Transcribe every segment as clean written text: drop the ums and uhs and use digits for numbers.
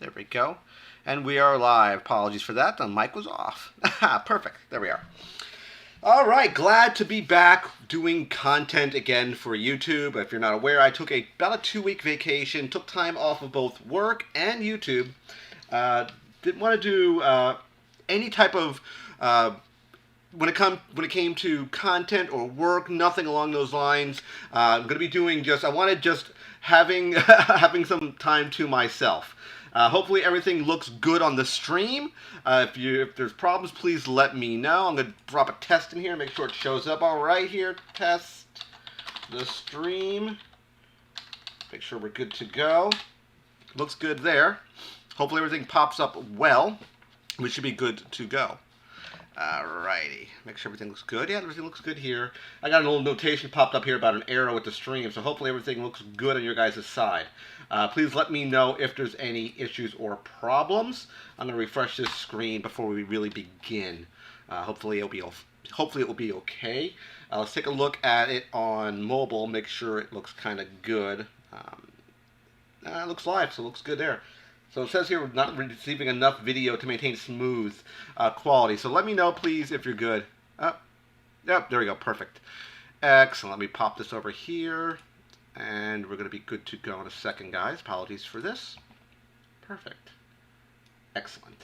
There we go. And we are live. Apologies for that. The mic was off. Perfect. There we are. All right. Glad to be back doing content again for YouTube. If you're not aware, I took about a 2-week vacation, took time off of both work and YouTube. Didn't want to do any type of when it came to content or work, nothing along those lines. I'm going to be doing I wanted just having some time to myself. Hopefully everything looks good on the stream. If there's problems, please let me know. I'm going to drop a test in here, make sure it shows up all right here. Test the stream. Make sure we're good to go. Looks good there. Hopefully everything pops up well. We should be good to go. Alrighty. Make sure everything looks good. Yeah, everything looks good here. I got a little notation popped up here about an error with the stream, so hopefully everything looks good on your guys' side. Please let me know if there's any issues or problems. I'm going to refresh this screen before we really begin. Hopefully it will be okay. Let's take a look at it on mobile. Make sure it looks kind of good. It looks live, so it looks good there. So it says here we're not receiving enough video to maintain smooth quality. So let me know, please, if you're good. Yep, there we go. Perfect. Excellent. Let me pop this over here. And we're going to be good to go in a second, guys. Apologies for this. Perfect. Excellent.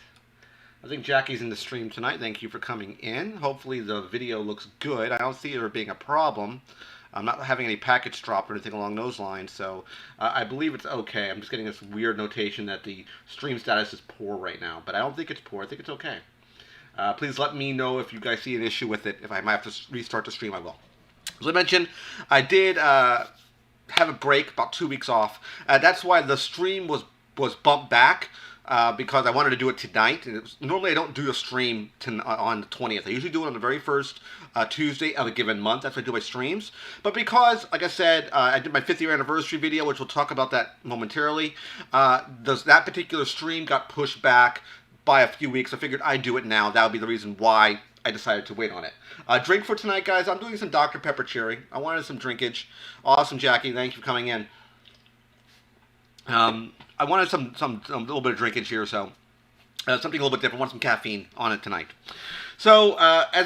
I think Jackie's in the stream tonight. Thank you for coming in. Hopefully the video looks good. I don't see there being a problem. I'm not having any package drop or anything along those lines, so I believe it's okay. I'm just getting this weird notation that the stream status is poor right now, but I don't think it's poor. I think it's okay. Please let me know if you guys see an issue with it. If I might have to restart the stream, I will. As I mentioned, I did have a break, about 2 weeks off. That's why the stream was bumped back. Because I wanted to do it tonight. And normally I don't do a stream on the 20th. I usually do it on the very first Tuesday of a given month. That's when I do my streams. But because, like I said, I did my 5th year anniversary video, which we'll talk about that momentarily, that particular stream got pushed back by a few weeks. I figured I'd do it now. That would be the reason why I decided to wait on it. Drink for tonight, guys. I'm doing some Dr. Pepper Cherry. I wanted some drinkage. Awesome, Jackie. Thank you for coming in. I wanted a little bit of drinkage here, so something a little bit different. I want some caffeine on it tonight. So,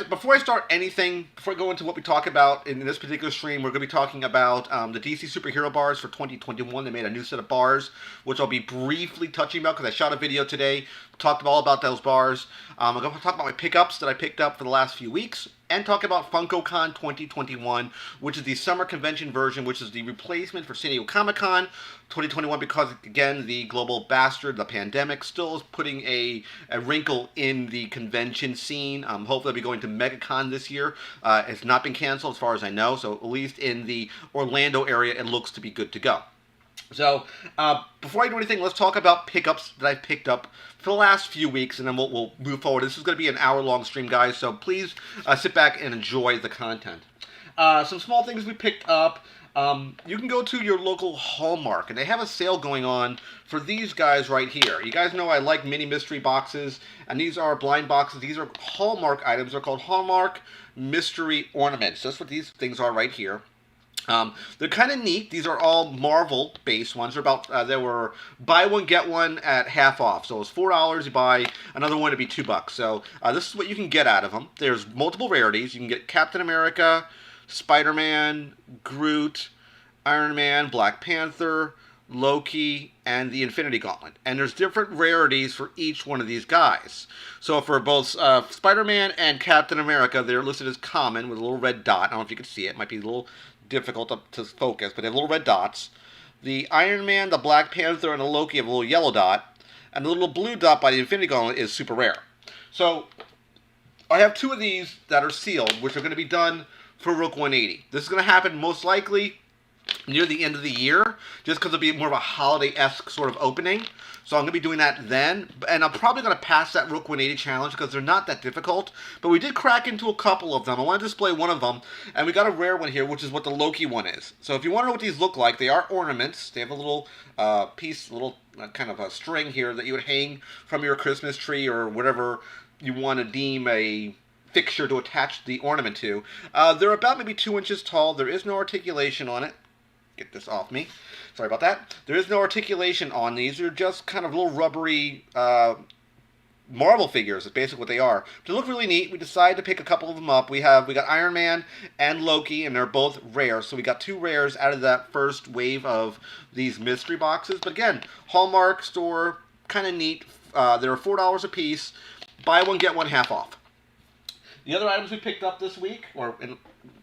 before I start anything, before I go into what we talk about in this particular stream, we're going to be talking about the DC superhero bars for 2021. They made a new set of bars, which I'll be briefly touching about because I shot a video today, talked all about those bars. I'm going to talk about my pickups that I picked up for the last few weeks, and talk about Funkocon 2021, which is the summer convention version, which is the replacement for San Diego Comic-Con 2021, because, again, the global bastard, the pandemic, still is putting a wrinkle in the convention scene. Hopefully I'll be going to MegaCon this year. It's not been canceled as far as I know, so at least in the Orlando area, it looks to be good to go. So, before I do anything, let's talk about pickups that I've picked up for the last few weeks, and then we'll move forward. This is going to be an hour-long stream, guys, so please sit back and enjoy the content. Some small things we picked up. You can go to your local Hallmark, and they have a sale going on for these guys right here. You guys know I like mini mystery boxes, and these are blind boxes. These are Hallmark items. They're called Hallmark Mystery Ornaments. That's what these things are right here. They're kind of neat. These are all Marvel-based ones. They're about, they were buy one, get one at half off. So it was $4. You buy another one, it'd be $2. So this is what you can get out of them. There's multiple rarities. You can get Captain America, Spider-Man, Groot, Iron Man, Black Panther, Loki, and the Infinity Gauntlet. And there's different rarities for each one of these guys. So for both Spider-Man and Captain America, they're listed as common with a little red dot. I don't know if you can see it. It might be a little difficult to focus, but they have little red dots. The Iron Man, the Black Panther, and the Loki have a little yellow dot. And the little blue dot by the Infinity Gauntlet is super rare. So I have 2 of these that are sealed, which are going to be done for Rook 180. This is going to happen most likely near the end of the year, just because it'll be more of a holiday-esque sort of opening. So I'm going to be doing that then, and I'm probably going to pass that Rook 180 challenge because they're not that difficult, but we did crack into a couple of them. I want to display one of them, and we got a rare one here, which is what the Loki one is. So if you want to know what these look like, they are ornaments. They have a little piece, little kind of a string here that you would hang from your Christmas tree or whatever you want to deem a fixture to attach the ornament to. They're about maybe 2 inches tall. There is no articulation on it. get this off me. Sorry about that. There is no articulation on these. They're just kind of little rubbery Marvel figures. Is basically what they are. They look really neat. We decided to pick a couple of them up. We got Iron Man and Loki, and they're both rare. So we got 2 rares out of that first wave of these mystery boxes. But again, Hallmark store, kind of neat. They're $4 a piece. Buy one, get one half off. The other items we picked up this week, or in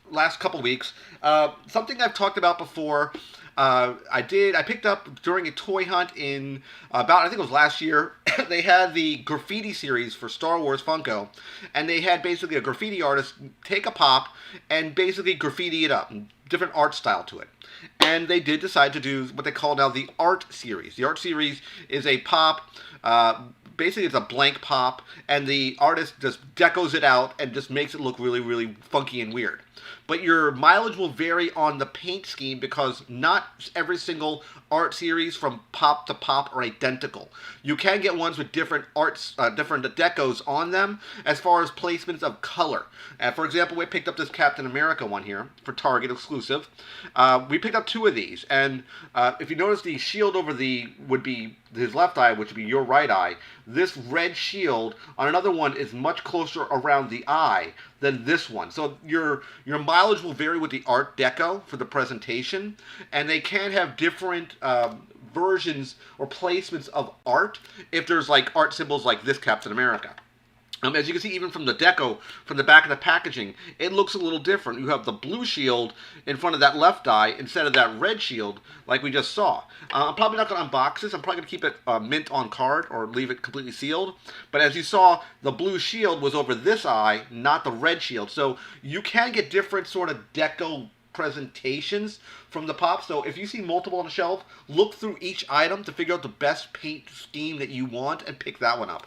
last couple weeks, something I've talked about before. I picked up during a toy hunt in I think it was last year. They had the graffiti series for Star Wars Funko, and they had basically a graffiti artist take a pop and basically graffiti it up, different art style to it. And they did decide to do what they call now the art series. The art series is a pop. Basically, it's a blank pop, and the artist just decos it out and just makes it look really, really funky and weird. But your mileage will vary on the paint scheme because not every single art series from pop to pop are identical. You can get ones with different arts, different decos on them as far as placements of color. For example, we picked up this Captain America one here for Target exclusive. We picked up 2 of these, and if you notice, the shield over would be his left eye, which would be your right eye. This red shield on another one is much closer around the eye than this one. So your mileage will vary with the art deco for the presentation, and they can have different versions or placements of art if there's like art symbols like this Captain America. As you can see, even from the deco, from the back of the packaging, it looks a little different. You have the blue shield in front of that left eye instead of that red shield like we just saw. I'm probably not going to unbox this. I'm probably going to keep it mint on card or leave it completely sealed. But as you saw, the blue shield was over this eye, not the red shield. So you can get different sort of deco presentations from the pop. So if you see multiple on the shelf, look through each item to figure out the best paint scheme that you want and pick that one up.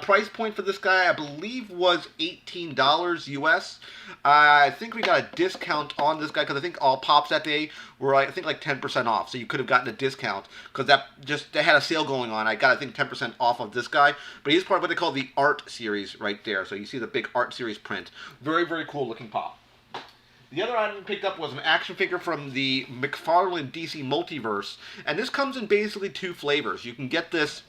Price point for this guy, I believe, was $18 US. I think we got a discount on this guy because I think all pops that day were I think like 10% off. So you could have gotten a discount because they had a sale going on. I got I think 10% off of this guy, but he's part of what they call the art series right there. So you see the big art series print. Very, very cool looking pop. The other item we picked up was an action figure from the McFarlane DC Multiverse, and this comes in basically 2 flavors. You can get this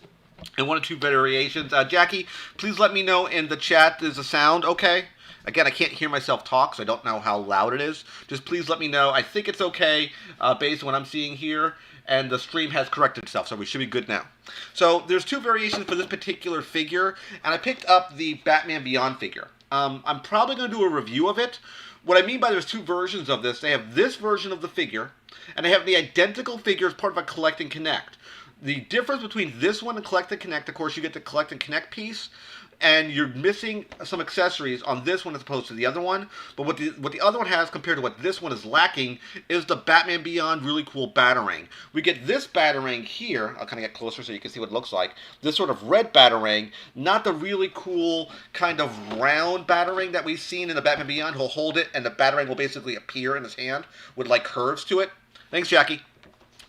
in 1 or 2 variations. Jackie, please let me know in the chat, is the sound okay? Again, I can't hear myself talk, so I don't know how loud it is. Just please let me know. I think it's okay based on what I'm seeing here, and the stream has corrected itself, so we should be good now. So there's 2 variations for this particular figure, and I picked up the Batman Beyond figure. I'm probably going to do a review of it. What I mean by there's 2 versions of this, they have this version of the figure, and they have the identical figure as part of a Collect and Connect. The difference between this one and Collect and Connect, of course, you get the Collect and Connect piece, and you're missing some accessories on this one as opposed to the other one. But what the other one has compared to what this one is lacking is the Batman Beyond really cool Batarang. We get this Batarang here. I'll kind of get closer so you can see what it looks like. This sort of red Batarang, not the really cool kind of round Batarang that we've seen in the Batman Beyond. He'll hold it and the Batarang will basically appear in his hand with like curves to it. Thanks, Jackie.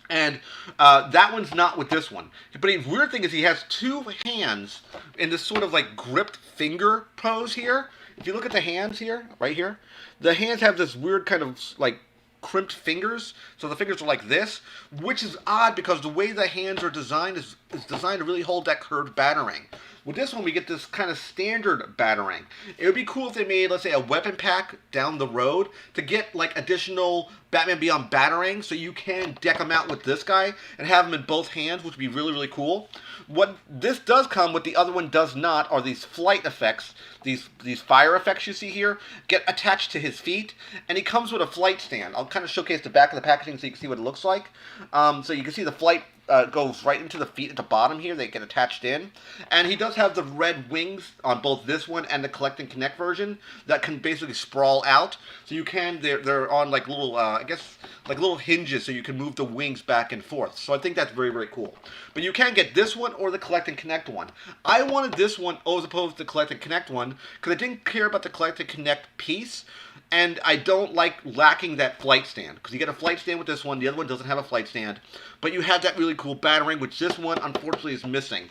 And that one's not with this one. But the weird thing is he has 2 hands in this sort of like gripped finger pose here. If you look at the hands here, right here, the hands have this weird kind of like crimped fingers. So the fingers are like this, which is odd because the way the hands are designed is designed to really hold that curved Batarang. With this one, we get this kind of standard Batarang. It would be cool if they made, let's say, a weapon pack down the road to get, like, additional Batman Beyond Batarang, so you can deck them out with this guy and have them in both hands, which would be really, really cool. What this does come, what the other one does not, are these flight effects, these fire effects you see here, get attached to his feet, and he comes with a flight stand. I'll kind of showcase the back of the packaging so you can see what it looks like. So you can see the flight goes right into the feet at the bottom here. They get attached in. And he does have the red wings on both this one and the Collect and Connect version that can basically sprawl out. So you can, they're on like little, I guess, like little hinges so you can move the wings back and forth. So I think that's very, very cool. But you can get this one or the Collect and Connect one. I wanted this one as opposed to the Collect and Connect one because I didn't care about the Collect and Connect piece. And I don't like lacking that flight stand. Because you get a flight stand with this one. The other one doesn't have a flight stand. But you have that really cool Batarang, which this one, unfortunately, is missing.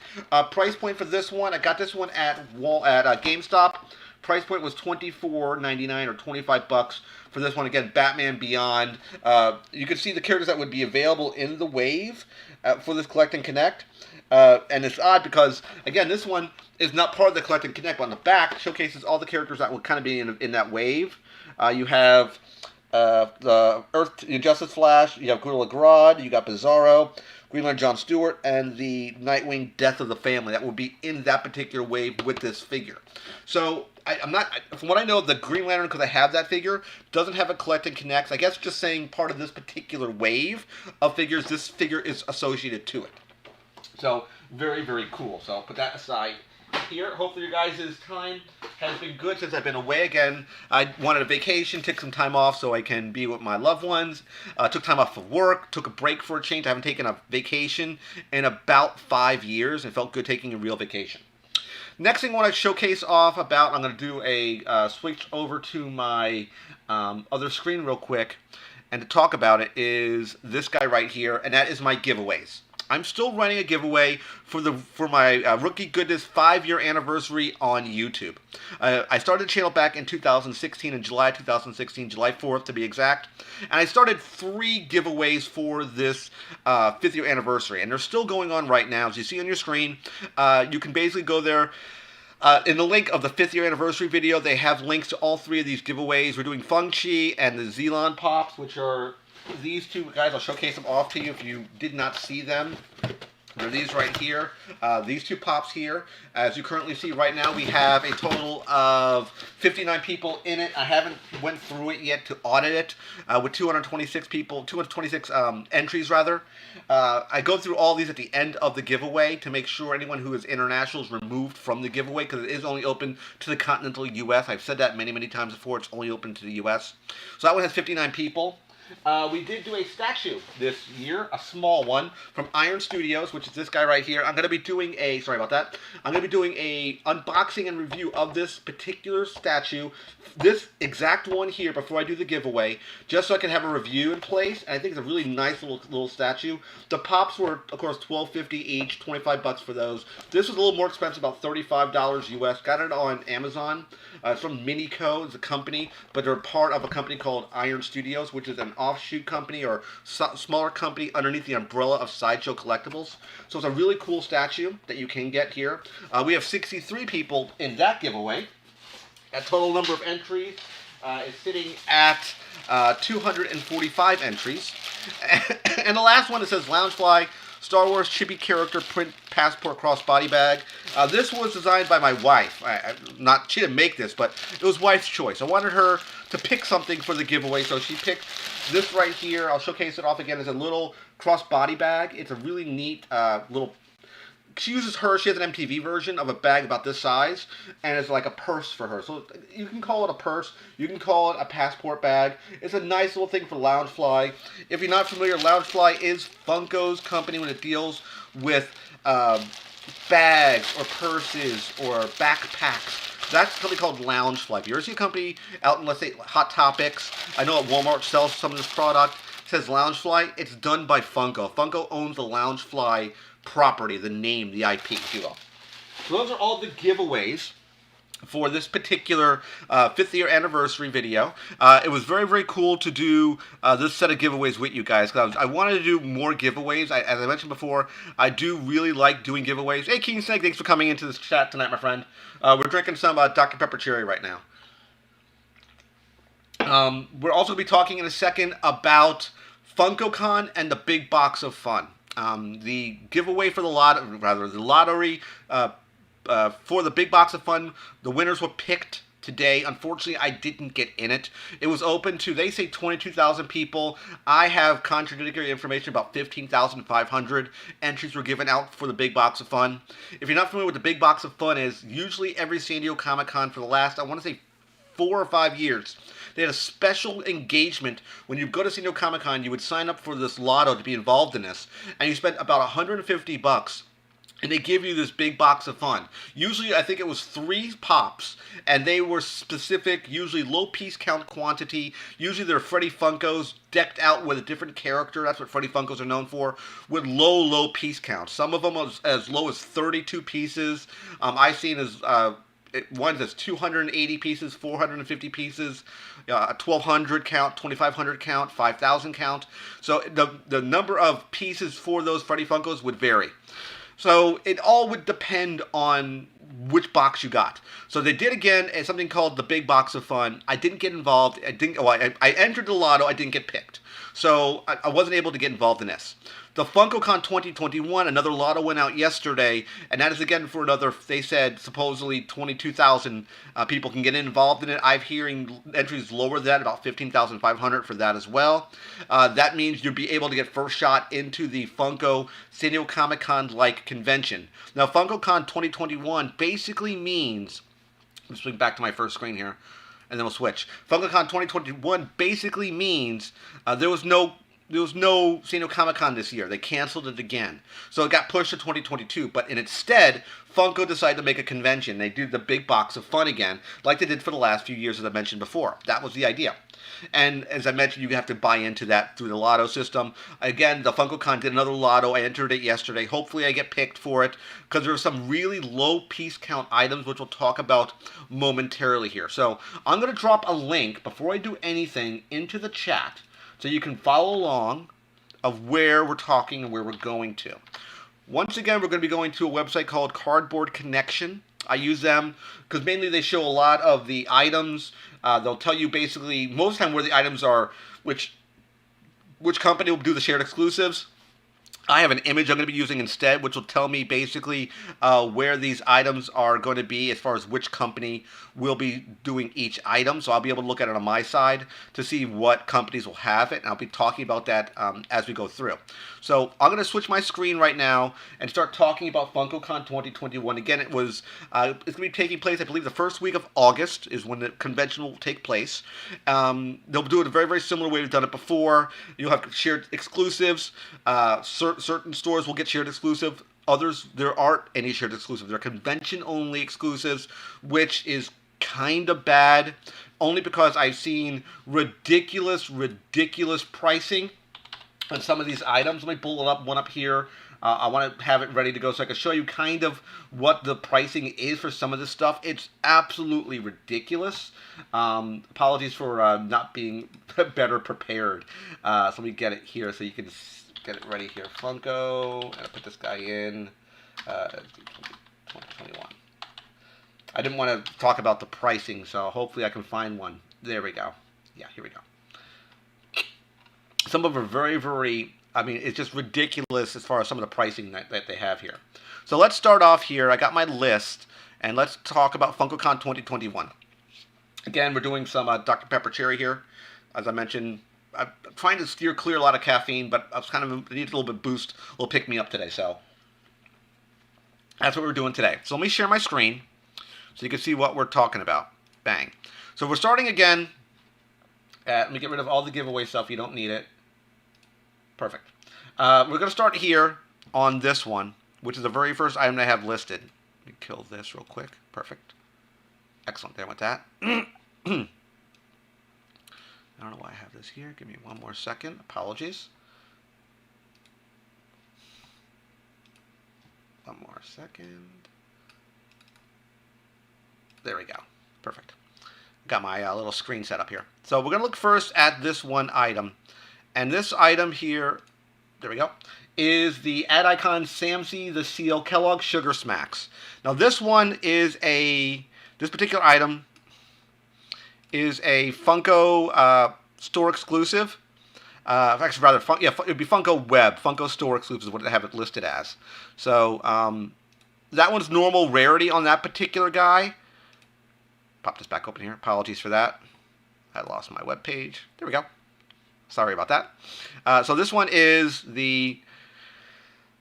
Price point for this one, I got this one at GameStop Price point was $24.99 or $25 for this one. Again, Batman Beyond. You can see the characters that would be available in the wave for this Collect and Connect. And it's odd because, again, this one is not part of the Collect and Connect, but on the back showcases all the characters that would kind of be in that wave. You have the Earth Justice Flash, you have Gorilla Grodd, you got Bizarro, Green Lantern John Stewart, and the Nightwing Death of the Family. That will be in that particular wave with this figure. So, from what I know, the Green Lantern, because I have that figure, doesn't have a Collect and Connect. I guess just saying part of this particular wave of figures, this figure is associated to it. So, very, very cool. So, I'll put that aside here. Hopefully your guys' time has been good since I've been away again. I wanted a vacation, took some time off so I can be with my loved ones. Took time off of work, took a break for a change. I haven't taken a vacation in about 5 years. It felt good taking a real vacation. Next thing I want to showcase off about, I'm going to do a switch over to my other screen real quick and to talk about it is this guy right here, and that is my giveaways. I'm still running a giveaway for my Rook Geek Goodness 5-year anniversary on YouTube. I started the channel back in 2016, in July 2016, July 4th to be exact. And I started 3 giveaways for this 5th-year anniversary. And they're still going on right now. As you see on your screen, you can basically go there. In the link of the 5th-year anniversary video, they have links to all 3 of these giveaways. We're doing Feng-Chi and the Xenon Pops, which are these 2 guys. I'll showcase them off to you if you did not see them. They're these right here. These 2 pops here. As you currently see right now, we have a total of 59 people in it. I haven't went through it yet to audit it with 226 people, 226 entries rather. I go through all these at the end of the giveaway to make sure anyone who is international is removed from the giveaway because it is only open to the continental U.S. I've said that many, many times before. It's only open to the U.S. So that one has 59 people. We did do a statue this year, a small one, from Iron Studios, which is this guy right here. I'm going to be doing a, sorry about that, I'm going to be doing a unboxing and review of this particular statue, this exact one here before I do the giveaway, just so I can have a review in place. And I think it's a really nice little statue. The pops were, of course, $12.50 each, $25 for those. This was a little more expensive, about $35 US. Got it on Amazon. It's from Minico, it's a company, but they're part of a company called Iron Studios, which is an offshoot company or smaller company underneath the umbrella of Sideshow Collectibles. So it's a really cool statue that you can get here. We have 63 people in that giveaway. That total number of entries is sitting at 245 entries. And the last one, it says Loungefly Star Wars Chippy character print passport crossbody bag. This was designed by my wife. She didn't make this, but it was wife's choice. I wanted her to pick something for the giveaway, so she picked this right here. I'll showcase it off again. It's a little crossbody bag. It's a really neat little. She has an MTV version of a bag about this size, and it's like a purse for her. So you can call it a purse, you can call it a passport bag. It's a nice little thing for Loungefly. If you're not familiar, Loungefly is Funko's company when it deals with bags or purses or backpacks. That's a company called Loungefly. If you ever see a company out in, let's say, Hot Topics, I know at Walmart sells some of this product, it says Loungefly, it's done by Funko. Funko owns the Loungefly property, the name, the IP, if you will. So those are all the giveaways for this particular 5th year anniversary video. It was very, very cool to do this set of giveaways with you guys, because I wanted to do more giveaways. As I mentioned before, I do really like doing giveaways. Hey, King Snake, thanks for coming into this chat tonight, my friend. We're drinking some Dr. Pepper Cherry right now. We're also going to be talking in a second about Funkocon and the Big Box of Fun. The giveaway for the lottery for the Big Box of Fun, the winners were picked today. Unfortunately, I didn't get in it. It was open to, they say 22,000 people. I have contradictory information about 15,500 entries were given out for the Big Box of Fun. If you're not familiar with the Big Box of Fun is, usually every San Diego Comic-Con for the last, I want to say 4 or 5 years, they had a special engagement. When you go to San Diego Comic-Con, you would sign up for this lotto to be involved in this, and you spent about $150, and they give you this Big Box of Fun. Usually, I think it was 3 pops, and they were specific, usually low piece count quantity. Usually, they're Freddy Funkos decked out with a different character. That's what Freddy Funkos are known for, with low piece counts. Some of them as low as 32 pieces. I've seen one that's 280 pieces, 450 pieces, 1,200 count, 2,500 count, 5,000 count. So the number of pieces for those Freddy Funkos would vary. So it all would depend on which box you got. So they did again something called the Big Box of Fun. I didn't get involved. I entered the lotto. I didn't get picked. So I wasn't able to get involved in this. The Funkocon 2021, another lotto went out yesterday, and that is again for another, they said, supposedly 22,000 people can get involved in it. I'm hearing entries lower than that, about 15,500 for that as well. That means you'll be able to get first shot into the Funko San Diego Comic-Con-like convention. Now, Funkocon 2021 basically means, let's swing back to my first screen here, and then we'll switch. Funkocon 2021 basically means there was no San Diego Comic-Con this year. They canceled it again. So it got pushed to 2022. But instead, Funko decided to make a convention. They did the Big Box of Fun again, like they did for the last few years, as I mentioned before. That was the idea. And as I mentioned, you have to buy into that through the lotto system. Again, the Funkocon did another lotto. I entered it yesterday. Hopefully I get picked for it, because there are some really low piece count items, which we'll talk about momentarily here. So I'm going to drop a link, before I do anything, into the chat, so you can follow along of where we're talking and where we're going to. Once again, we're going to be going to a website called Cardboard Connection. I use them because mainly they show a lot of the items. They'll tell you basically most of the time where the items are, which company will do the shared exclusives. I have an image I'm going to be using instead, which will tell me basically where these items are going to be as far as which company will be doing each item. So I'll be able to look at it on my side to see what companies will have it. And I'll be talking about that as we go through. So I'm going to switch my screen right now and start talking about Funkocon 2021. Again, it's going to be taking place, I believe, the first week of August is when the convention will take place. They'll do it a very, very similar way we've done it before. You'll have shared exclusives. Certain stores will get shared exclusive. Others, there aren't any shared exclusive. They're convention-only exclusives, which is kind of bad, only because I've seen ridiculous pricing on some of these items. Let me pull one up here. I want to have it ready to go so I can show you kind of what the pricing is for some of this stuff. It's absolutely ridiculous. Apologies for not being better prepared. So let me get it here so you can get it ready here. Funko, and I put this guy in 2021. I didn't want to talk about the pricing, so hopefully I can find one. There we go. Yeah, here we go. Some of them are very, very, I mean, it's just ridiculous as far as some of the pricing that they have here. So let's start off here. I got my list, and let's talk about Funkocon 2021. Again, we're doing some Dr. Pepper Cherry here. As I mentioned, I'm trying to steer clear a lot of caffeine, but I was I need a little bit boost, a little pick me up today. So that's what we're doing today. So let me share my screen so you can see what we're talking about. Bang. So we're starting again. Let me get rid of all the giveaway stuff. You don't need it. Perfect. We're going to start here on this one, which is the very first item I have listed. Let me kill this real quick. Perfect. Excellent. There with that. I don't know why I have this here. Give me one more second. Apologies. One more second. There we go. Perfect. Got my little screen set up here. So we're going to look first at this one item. And this item here, there we go, is the Ad Icon Samsey the Seal Kellogg Sugar Smacks. Now this one is this particular item is a Funko store exclusive. Actually, rather, it would be Funko Web. Funko store exclusive is what they have it listed as. So that one's normal rarity on that particular guy. Pop this back open here. Apologies for that. I lost my web page. There we go. Sorry about that. So this one is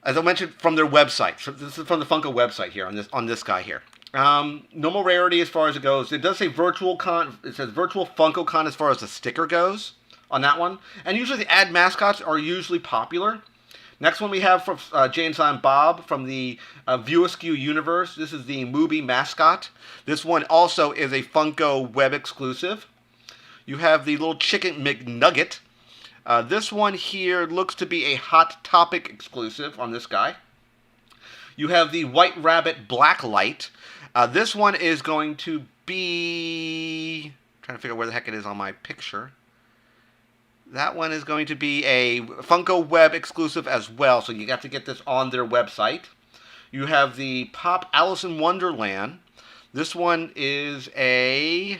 as I mentioned, from their website. So this is from the Funko website here on this guy here. Normal rarity as far as it goes. It does say virtual con. It says virtual Funko Con as far as the sticker goes on that one. And usually the ad mascots are usually popular. Next one we have from Jay and Silent Bob from the View Askew universe. This is the Movie mascot. This one also is a Funko web exclusive. You have the little Chicken McNugget. This one here looks to be a Hot Topic exclusive on this guy. You have the White Rabbit Blacklight. This one is going to be... trying to figure out where the heck it is on my picture. That one is going to be a Funko Web exclusive as well, so you got to get this on their website. You have the Pop Alice in Wonderland. This one is a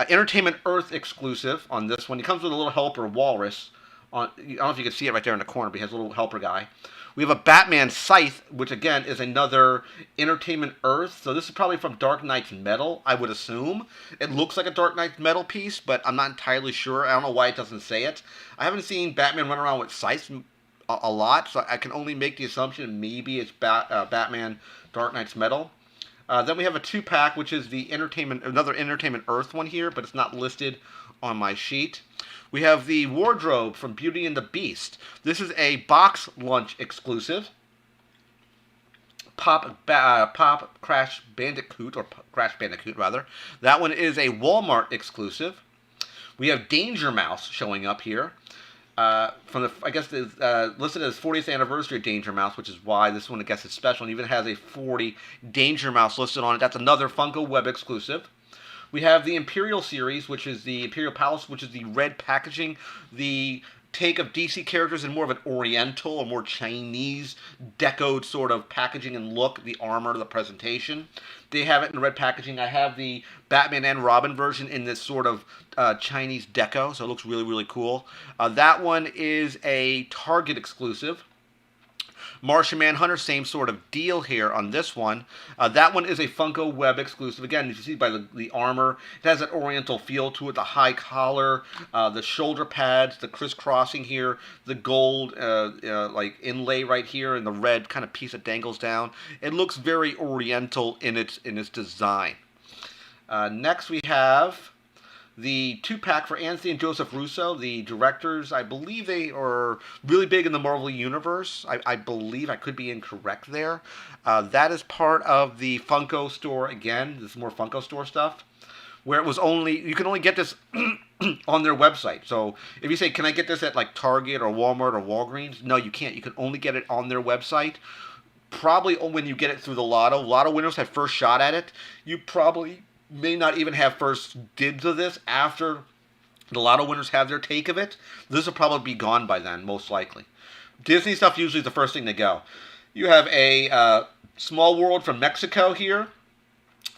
Entertainment Earth exclusive on this one. He comes with a little helper walrus. I don't know if you can see it right there in the corner, but he has a little helper guy. We have a Batman Scythe, which again is another Entertainment Earth. So this is probably from Dark Knight's Metal, I would assume. It looks like a Dark Knight's Metal piece, but I'm not entirely sure. I don't know why it doesn't say it. I haven't seen Batman run around with scythes a lot, so I can only make the assumption maybe it's Batman Dark Knight's Metal. Then we have a 2-pack, which is the another Entertainment Earth one here, but it's not listed on my sheet. We have the wardrobe from Beauty and the Beast. This is a box lunch exclusive. Pop Crash Bandicoot, or Crash Bandicoot rather. That one is a Walmart exclusive. We have Danger Mouse showing up here. From the, I guess it's listed as 40th anniversary of Danger Mouse, which is why this one, I guess, is special. And even has a 40 Danger Mouse listed on it. That's another Funko Web exclusive. We have the Imperial series, which is the Imperial Palace, which is the red packaging. The take of DC characters in more of an Oriental or more Chinese decoed sort of packaging and look. The armor, the presentation. They have it in red packaging. I have the Batman and Robin version in this sort of Chinese deco, so it looks really, really cool. That one is a Target exclusive. Martian Man Hunter, same sort of deal here on this one. That one is a Funko Web exclusive. Again, you can see by the armor, it has that oriental feel to it, the high collar, the shoulder pads, the crisscrossing here, the gold like inlay right here, and the red kind of piece that dangles down. It looks very oriental in its design. Next we have the 2-pack for Anthony and Joseph Russo, the directors. I believe they are really big in the Marvel Universe. I believe, I could be incorrect there. That is part of the Funko store again. This is more Funko store stuff, where it was only, you can only get this on their website. So if you say, can I get this at like Target or Walmart or Walgreens? No, you can't. You can only get it on their website. Probably when you get it through the lotto. Lotto winners have first shot at it. You probably may not even have first dibs of this after the lotto winners have their take of it. This will probably be gone by then, most likely. Disney stuff usually is the first thing to go. You have a Small World from Mexico here.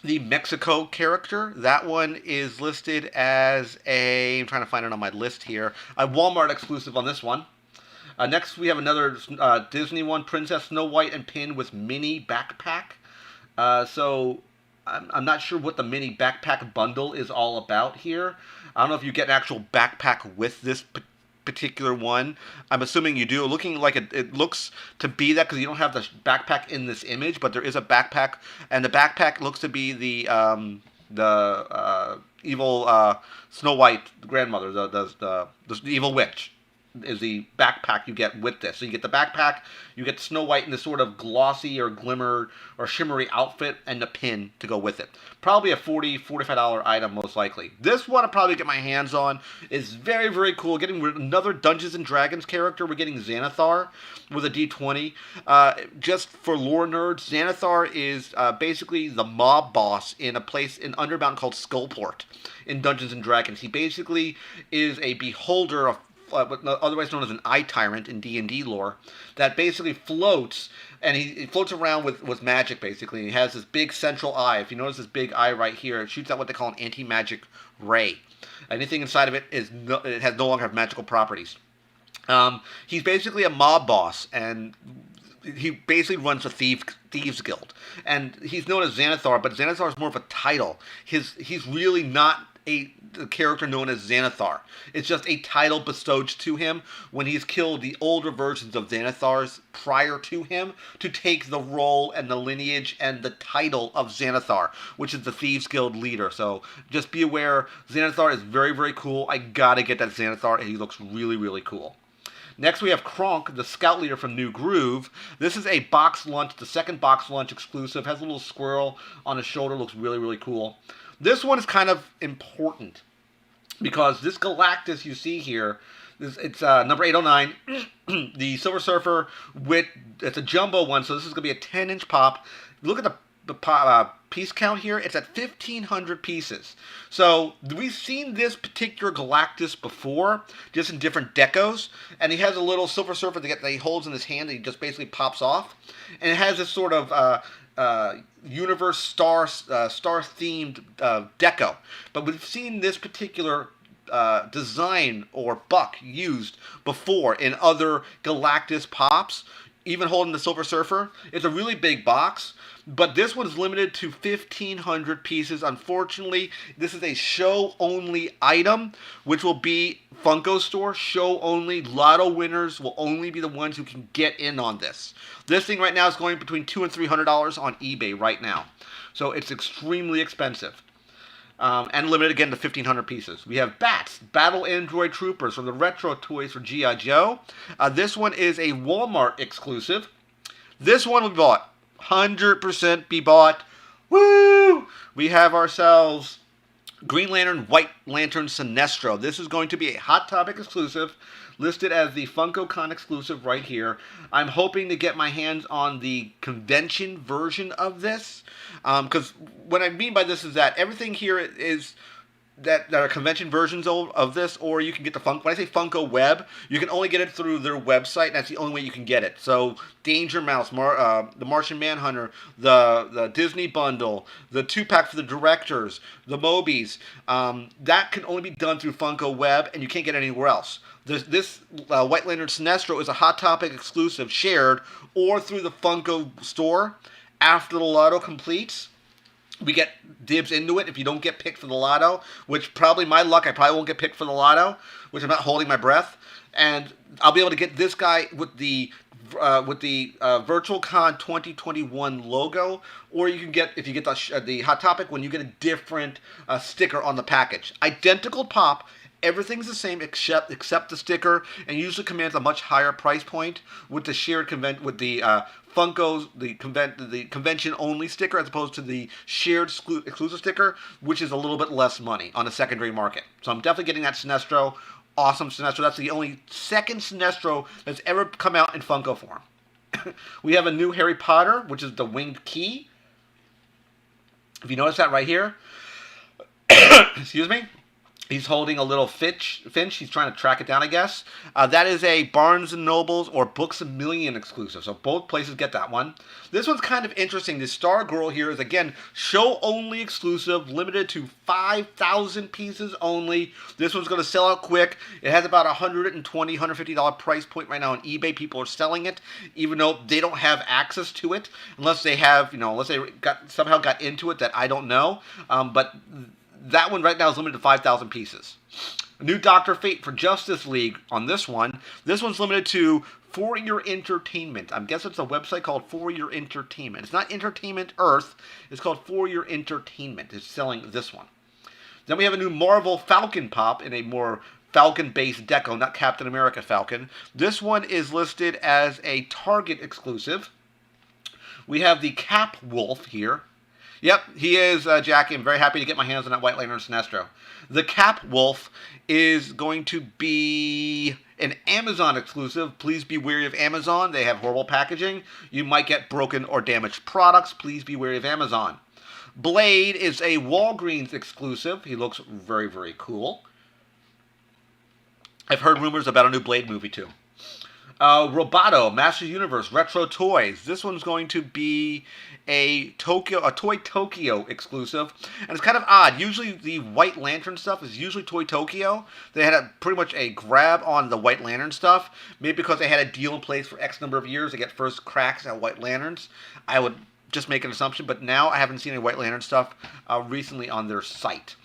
The Mexico character. That one is listed as a, I'm trying to find it on my list here, a Walmart exclusive on this one. Next we have another Disney one, Princess Snow White and Pin with mini backpack. So I'm not sure what the mini backpack bundle is all about here. I don't know if you get an actual backpack with this particular one. I'm assuming you do. Looking like it looks to be that, because you don't have the backpack in this image, but there is a backpack, and the backpack looks to be the evil Snow White grandmother, the evil witch, is the backpack you get with this. So you get the backpack, you get Snow White in this sort of glossy or glimmer or shimmery outfit, and the pin to go with it. Probably a $45 item, most likely. This one I'll probably get my hands on. Is very, very cool. Getting another Dungeons and Dragons character. We're getting Xanathar with a D20. Just for lore nerds, Xanathar is basically the mob boss in a place in Undermountain called Skullport in Dungeons and Dragons. He basically is a beholder of otherwise known as an eye tyrant in D&D lore, that basically floats, and he floats around with magic, basically. He has this big central eye. If you notice this big eye right here, it shoots out what they call an anti-magic ray. Anything inside of it it has no longer have magical properties. He's basically a mob boss, and he basically runs a thieves guild. And he's known as Xanathar, but Xanathar is more of a title. He's really not a character known as Xanathar. It's just a title bestowed to him when he's killed the older versions of Xanathars prior to him to take the role and the lineage and the title of Xanathar, which is the Thieves Guild leader. So just be aware, Xanathar is very, very cool. I gotta get that Xanathar, and he looks really, really cool. Next we have Kronk, the scout leader from New Groove. This is a box lunch, the second box lunch exclusive. Has a little squirrel on his shoulder, looks really, really cool. This one is kind of important. because this Galactus you see here, it's number 809, the Silver Surfer with, it's a jumbo one, so this is going to be a 10-inch pop. Look at the piece count here. It's at 1,500 pieces. So we've seen this particular Galactus before, just in different decos, and he has a little Silver Surfer that he holds in his hand that he just basically pops off, and it has this sort of universe star themed deco. But we've seen this particular design or buck used before in other Galactus pops, even holding the Silver Surfer. It's a really big box, but this one's limited to 1,500 pieces. Unfortunately, this is a show-only item, which will be Funko Store show-only. Lotto winners will only be the ones who can get in on this. This thing right now is going between $200 and $300 on eBay right now, so it's extremely expensive. And limited again to 1,500 pieces. We have Bats, Battle Android Troopers from the Retro Toys for G.I. Joe. This one is a Walmart exclusive. This one we bought. 100% be bought. Woo! We have ourselves Green Lantern, White Lantern Sinestro. This is going to be a Hot Topic exclusive, listed as the Funko Con exclusive right here. I'm hoping to get my hands on the convention version of this, because what I mean by this is that everything here is that are convention versions of this, or you can get the Funko. When I say Funko Web, you can only get it through their website, and that's the only way you can get it. So Danger Mouse, the Martian Man Hunter, the Disney Bundle, the 2-pack for the directors, the Mobies, that can only be done through Funko Web, and you can't get it anywhere else. This White Lantern Sinestro is a Hot Topic exclusive, shared, or through the Funko Store. After the lotto completes, we get dibs into it if you don't get picked for the lotto, which probably my luck, I probably won't get picked for the lotto, which I'm not holding my breath. And I'll be able to get this guy with the Virtual Con 2021 logo, or you can get, if you get the Hot Topic one, you get a different sticker on the package. Identical pop. Everything's the same except the sticker, and usually commands a much higher price point with the shared with the Funko's the convention only sticker, as opposed to the shared exclusive sticker, which is a little bit less money on the secondary market. So I'm definitely getting that Sinestro. Awesome Sinestro. That's the only second Sinestro that's ever come out in Funko form. We have a new Harry Potter, which is the Winged Key. If you notice that right here, excuse me. He's holding a little finch. He's trying to track it down, I guess. That is a Barnes & Nobles or Books A Million exclusive. So both places get that one. This one's kind of interesting. The Star Girl here is, again, show-only exclusive, limited to 5,000 pieces only. This one's going to sell out quick. It has about $120, $150 price point right now on eBay. People are selling it, even though they don't have access to it, unless they have, unless they somehow got into it that I don't know. But that one right now is limited to 5,000 pieces. A new Dr. Fate for Justice League on this one. This one's limited to For Your Entertainment. I guess it's a website called For Your Entertainment. It's not Entertainment Earth. It's called For Your Entertainment. It's selling this one. Then we have a new Marvel Falcon Pop in a more Falcon-based deco, not Captain America Falcon. This one is listed as a Target exclusive. We have the Cap Wolf here. Yep, he is, Jackie. I'm very happy to get my hands on that White Lantern Sinestro. The Cap Wolf is going to be an Amazon exclusive. Please be wary of Amazon. They have horrible packaging. You might get broken or damaged products. Please be wary of Amazon. Blade is a Walgreens exclusive. He looks very, very cool. I've heard rumors about a new Blade movie, too. Roboto, Masters Universe, Retro Toys. This one's going to be a Toy Tokyo exclusive. And it's kind of odd. Usually the White Lantern stuff is usually Toy Tokyo. They had pretty much a grab on the White Lantern stuff. Maybe because they had a deal in place for X number of years to get first cracks at White Lanterns. I would just make an assumption. But now I haven't seen any White Lantern stuff recently on their site.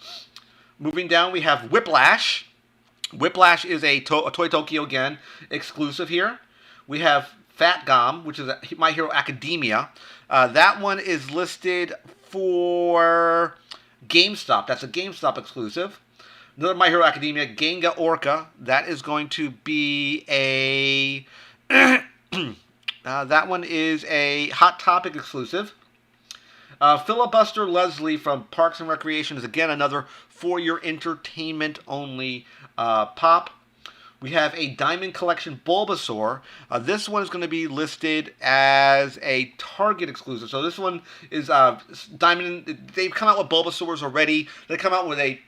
Moving down, we have Whiplash. Whiplash is a Toy Tokyo, again, exclusive here. We have Fat Gom, which is My Hero Academia. That one is listed for GameStop. That's a GameStop exclusive. Another My Hero Academia, Genga Orca. That is going to be a... that one is a Hot Topic exclusive. Filibuster Leslie from Parks and Recreation is again another for your entertainment only pop. We have a Diamond Collection Bulbasaur. This one is going to be listed as a Target exclusive. So this one is Diamond. They've come out with Bulbasaurs already. They come out with a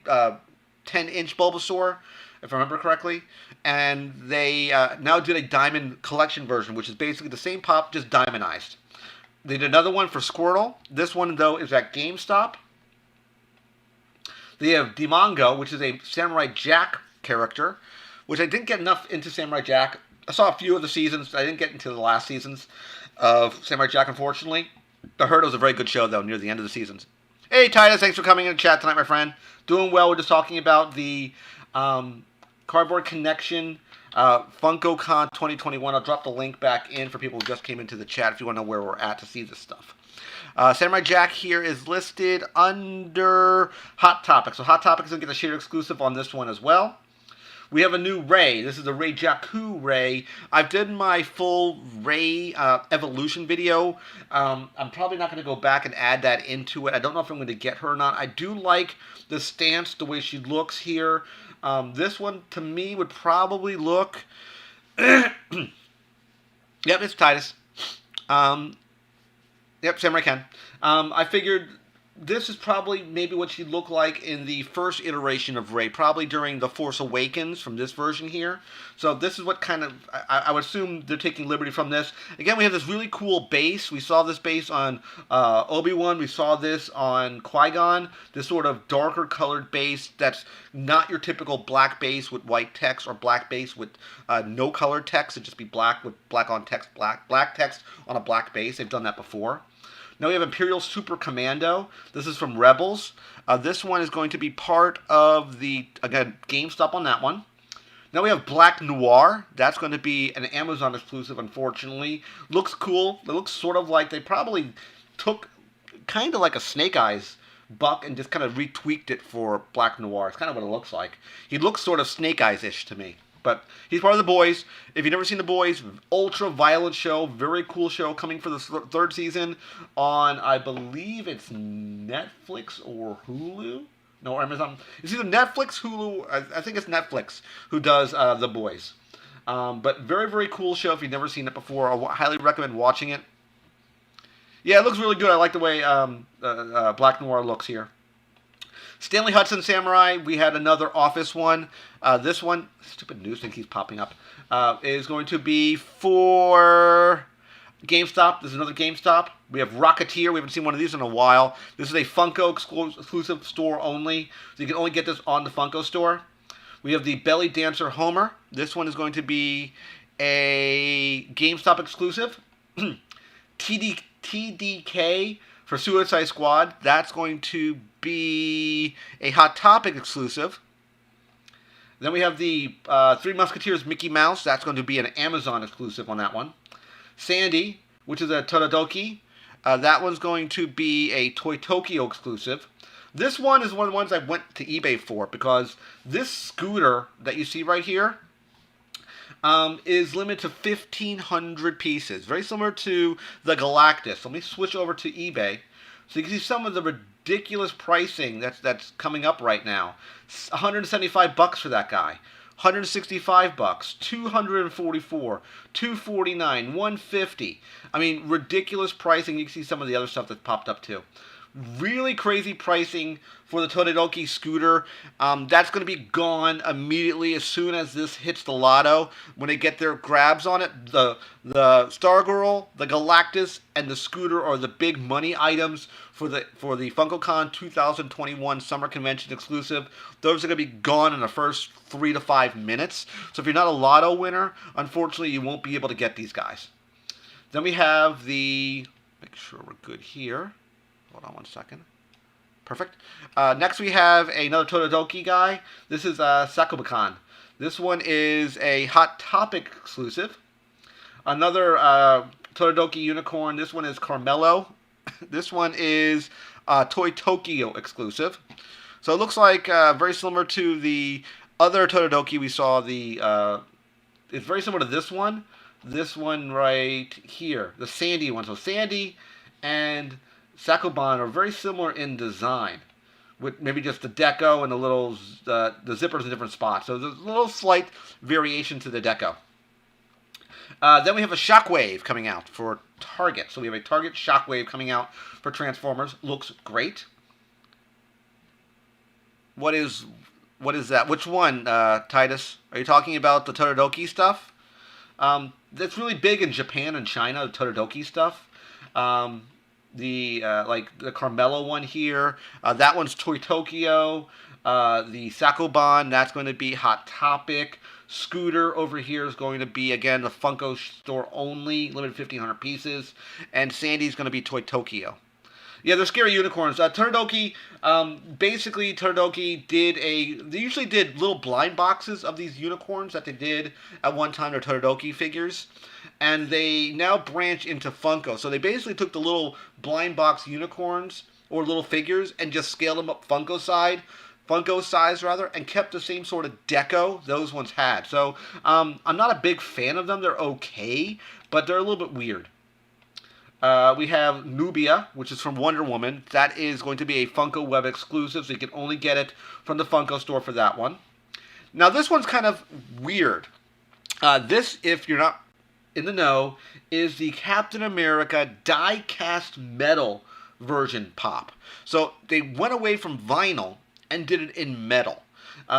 10-inch Bulbasaur, if I remember correctly. And they now did a Diamond Collection version, which is basically the same pop, just diamondized. They did another one for Squirtle. This one, though, is at GameStop. They have Dimongo, which is a Samurai Jack character, which I didn't get enough into Samurai Jack. I saw a few of the seasons. I didn't get into the last seasons of Samurai Jack, unfortunately. I heard it was a very good show, though, near the end of the seasons. Hey, Titus, thanks for coming in the chat tonight, my friend. Doing well. We're just talking about the Cardboard Connection Funko Con 2021. I'll drop the link back in for people who just came into the chat if you want to know where we're at to see this stuff. Samurai Jack here is listed under Hot Topic. So Hot Topic is going to get a shared exclusive on this one as well. We have a new Ray. This is the Ray Jakku Ray. I've done my full Ray evolution video. I'm probably not going to go back and add that into it. I don't know if I'm going to get her or not. I do like the stance, the way she looks here. This one, to me, would probably look... Yep, it's Titus. Yep, Samurai Ken. I figured this is probably maybe what she'd look like in the first iteration of Rey, probably during The Force Awakens from this version here. So this is what kind of, I would assume they're taking liberty from this. Again, we have this really cool base. We saw this base on Obi-Wan. We saw this on Qui-Gon. This sort of darker colored base that's not your typical black base with white text or black base with no colored text. It'd just be black with black on text, black text on a black base. They've done that before. Now we have Imperial Super Commando. This is from Rebels. This one is going to be part of the, again, GameStop on that one. Now we have Black Noir. That's going to be an Amazon exclusive, unfortunately. Looks cool. It looks sort of like they probably took kind of like a Snake Eyes buck and just kind of retweaked it for Black Noir. It's kind of what it looks like. He looks sort of Snake Eyes-ish to me. But he's part of The Boys. If you've never seen The Boys, ultra-violent show, very cool show, coming for the third season on, I believe it's Netflix or Hulu? No, Amazon. It's either Netflix, Hulu, I think it's Netflix who does The Boys. But very, very cool show if you've never seen it before. I highly recommend watching it. Yeah, it looks really good. I like the way Black Noir looks here. Stanley Hudson Samurai, we had another Office one. This one, stupid news thing keeps popping up, is going to be for GameStop. This is another GameStop. We have Rocketeer. We haven't seen one of these in a while. This is a Funko exclusive store only, so you can only get this on the Funko store. We have the Belly Dancer Homer. This one is going to be a GameStop exclusive. TDK for Suicide Squad. That's going to be a Hot Topic exclusive. Then we have the Three Musketeers Mickey Mouse. That's going to be an Amazon exclusive on that one. Sandy, which is a Todoroki. That one's going to be a Toy Tokyo exclusive. This one is one of the ones I went to eBay for because this scooter that you see right here is limited to 1,500 pieces. Very similar to the Galactus. Let me switch over to eBay so you can see some of the ridiculous pricing that's coming up right now. $175 for that guy. $165, $244, $249, $150. I mean, ridiculous pricing. You can see some of the other stuff that's popped up too. Really crazy pricing for the Todoroki scooter. That's going to be gone immediately as soon as this hits the lotto. When they get their grabs on it, the Stargirl, the Galactus, and the scooter are the big money items for the Funko Con 2021 Summer Convention exclusive. Those are going to be gone in the first 3 to 5 minutes. So if you're not a lotto winner, unfortunately, you won't be able to get these guys. Then we have the... Make sure we're good here. Hold on one second. Perfect. Next we have another Todoroki guy. This is Sakubakon. This one is a Hot Topic exclusive. Another Todoroki unicorn. This one is Carmelo. This one is Toy Tokyo exclusive. So it looks like very similar to the other Todoroki we saw. It's very similar to this one. This one right here. The Sandy one. So Sandy and Sakoban are very similar in design, with maybe just the deco and the little the zippers in different spots. So there's a little slight variation to the deco. Then we have a Shockwave coming out for Target. So we have a Target Shockwave coming out for Transformers. Looks great. What is that? Which one, Titus? Are you talking about the Todoroki stuff? That's really big in Japan and China, the Todoroki stuff. Like the Carmelo one here. That one's Toy Tokyo. The Sakoban, that's going to be Hot Topic. Scooter over here is going to be, again, the Funko store only, limited 1,500 pieces. And Sandy's going to be Toy Tokyo. Yeah, they're scary unicorns. Todoroki, basically, Todoroki they usually did little blind boxes of these unicorns that they did at one time, their Todoroki figures. And they now branch into Funko. So they basically took the little blind box unicorns, or little figures, and just scaled them up Funko size, and kept the same sort of deco those ones had. So I'm not a big fan of them. They're okay, but they're a little bit weird. We have Nubia, which is from Wonder Woman. That is going to be a Funko Web exclusive, so you can only get it from the Funko store for that one. Now, this one's kind of weird. This, if you're not in the know, is the Captain America die-cast metal version pop. So they went away from vinyl and did it in metal.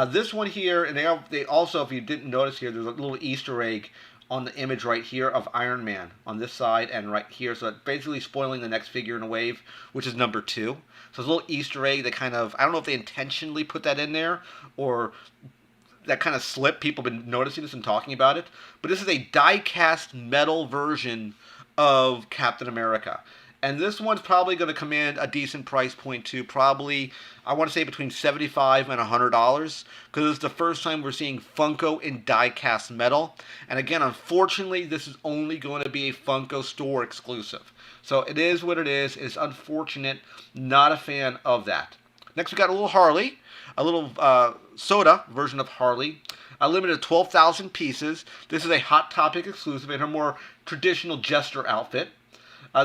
This one here, and they also, if you didn't notice here, there's a little Easter egg on the image right here of Iron Man on this side and right here. So it's basically spoiling the next figure in a wave, which is number 2. So it's a little Easter egg that kind of, I don't know if they intentionally put that in there or that kind of slipped. People have been noticing this and talking about it. But this is a die-cast metal version of Captain America. And this one's probably going to command a decent price point too. Probably, I want to say between $75 and $100. Because it's the first time we're seeing Funko in die-cast metal. And again, unfortunately, this is only going to be a Funko store exclusive. So it is what it is. It's unfortunate. Not a fan of that. Next, we got a little Harley. A little soda version of Harley. Limited 12,000 pieces. This is a Hot Topic exclusive in her more traditional jester outfit.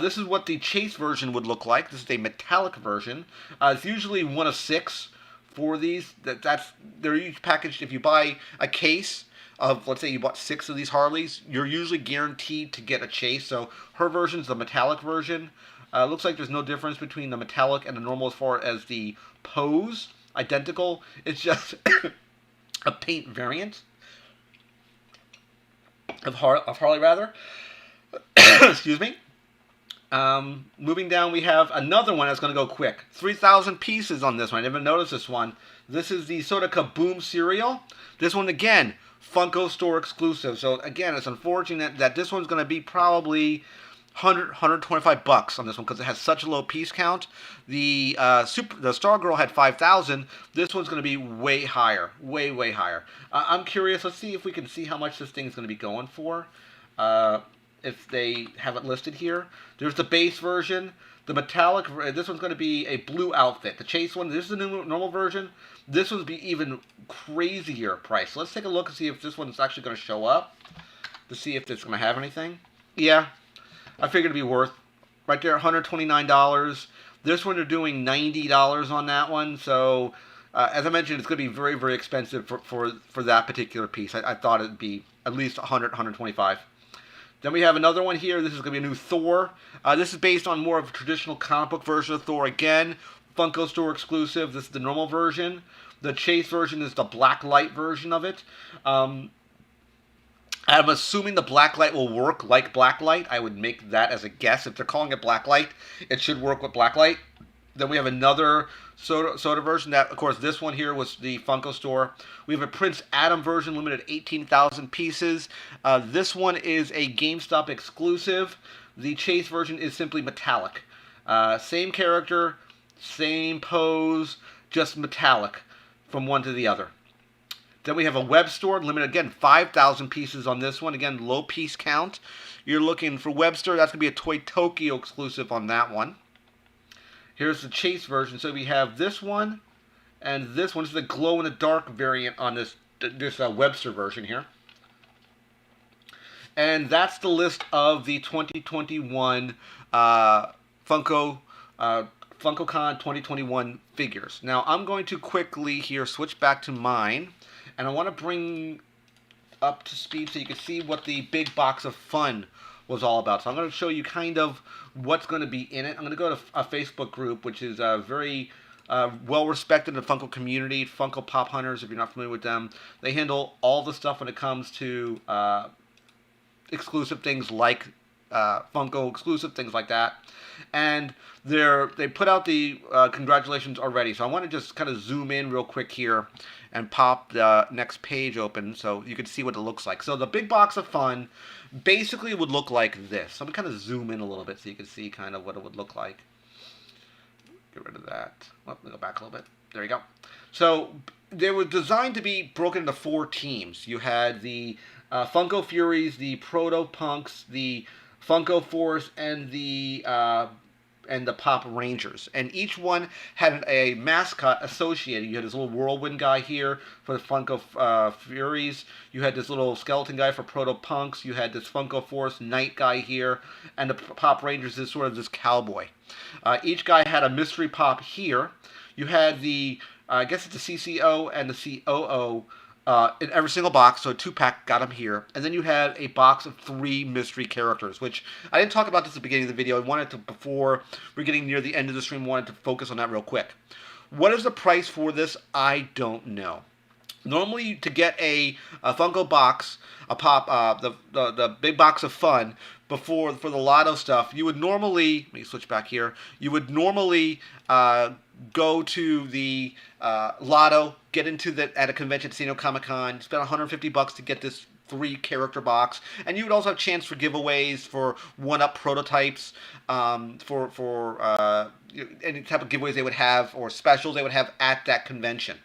This is what the Chase version would look like. This is a metallic version. It's usually one of 6 for these. They're each packaged. If you buy a case of, let's say you bought 6 of these Harleys, you're usually guaranteed to get a Chase. So her version is the metallic version. Looks like there's no difference between the metallic and the normal as far as the pose. Identical. It's just a paint variant of Harley, rather. Excuse me. Moving down, we have another one that's going to go quick. 3,000 pieces on this one. I never noticed this one. This is the Soda Kaboom cereal. This one, again, Funko store exclusive. So, again, it's unfortunate that this one's going to be probably $125 on this one because it has such a low piece count. The Stargirl had 5,000. This one's going to be way higher. Way higher. I'm curious. Let's see if we can see how much this thing's going to be going for. If they have it listed here. There's the base version. The metallic, this one's going to be a blue outfit. The Chase one, this is the new normal version. This one's be even crazier price. So let's take a look and see if this one's actually going to show up. To see if it's going to have anything. Yeah, I figured it'd be worth. Right there, $129. This one they're doing $90 on that one. So, as I mentioned, it's going to be very expensive for that particular piece. I thought it'd be at least $100, $125. Then we have another one here. This is going to be a new Thor. This is based on more of a traditional comic book version of Thor. Again, Funko store exclusive. This is the normal version. The Chase version is the black light version of it. I'm assuming the black light will work like black light. I would make that as a guess. If they're calling it black light, it should work with black light. Then we have another soda version. That, of course, this one here was the Funko store. We have a Prince Adam version, limited 18,000 pieces. This one is a GameStop exclusive. The Chase version is simply metallic. Same character, same pose, just metallic from one to the other. Then we have a web store, limited, again, 5,000 pieces on this one. Again, low piece count. You're looking for web store. That's going to be a Toy Tokyo exclusive on that one. Here's the Chase version. So we have this one and this one. This is the glow-in-the-dark variant on this Webster version here. And that's the list of the 2021 Funko uh, Funkocon 2021 figures. Now, I'm going to quickly here switch back to mine, and I want to bring up to speed so you can see what the big box of fun was all about. So I'm going to show you kind of what's going to be in it. I'm going to go to a Facebook group, which is very well respected in the Funko community. Funko Pop Hunters, if you're not familiar with them, they handle all the stuff when it comes to exclusive things like Funko exclusive things like that. And they put out the congratulations already. So I want to just kind of zoom in real quick here and pop the next page open so you can see what it looks like. So the big box of fun basically would look like this. So I'm going to kind of zoom in a little bit so you can see kind of what it would look like. Get rid of that. Let me go back a little bit. There you go. So they were designed to be broken into 4 teams. You had the Funko Furies, the Proto Punks, the Funko Force, and the Pop Rangers. And each one had a mascot associated. You had this little whirlwind guy here for the Funko Furies. You had this little skeleton guy for Proto Punks. You had this Funko Force Knight guy here. And the Pop Rangers is sort of this cowboy. Each guy had a mystery pop here. You had the, I guess it's the CCO and the COO in every single box, so a 2-pack got them here. And then you had a box of 3 mystery characters, which I didn't talk about this at the beginning of the video. I wanted to, before we're getting near the end of the stream, wanted to focus on that real quick. What is the price for this? I don't know. Normally, to get a Funko box, a pop, the big box of fun, for the lotto stuff, you would normally, let me switch back here, you would normally go to the lotto, get into that at a convention, Casino Comic-Con, spend $150 to get this 3 character box, and you would also have a chance for giveaways for one-up prototypes, for any type of giveaways they would have or specials they would have at that convention.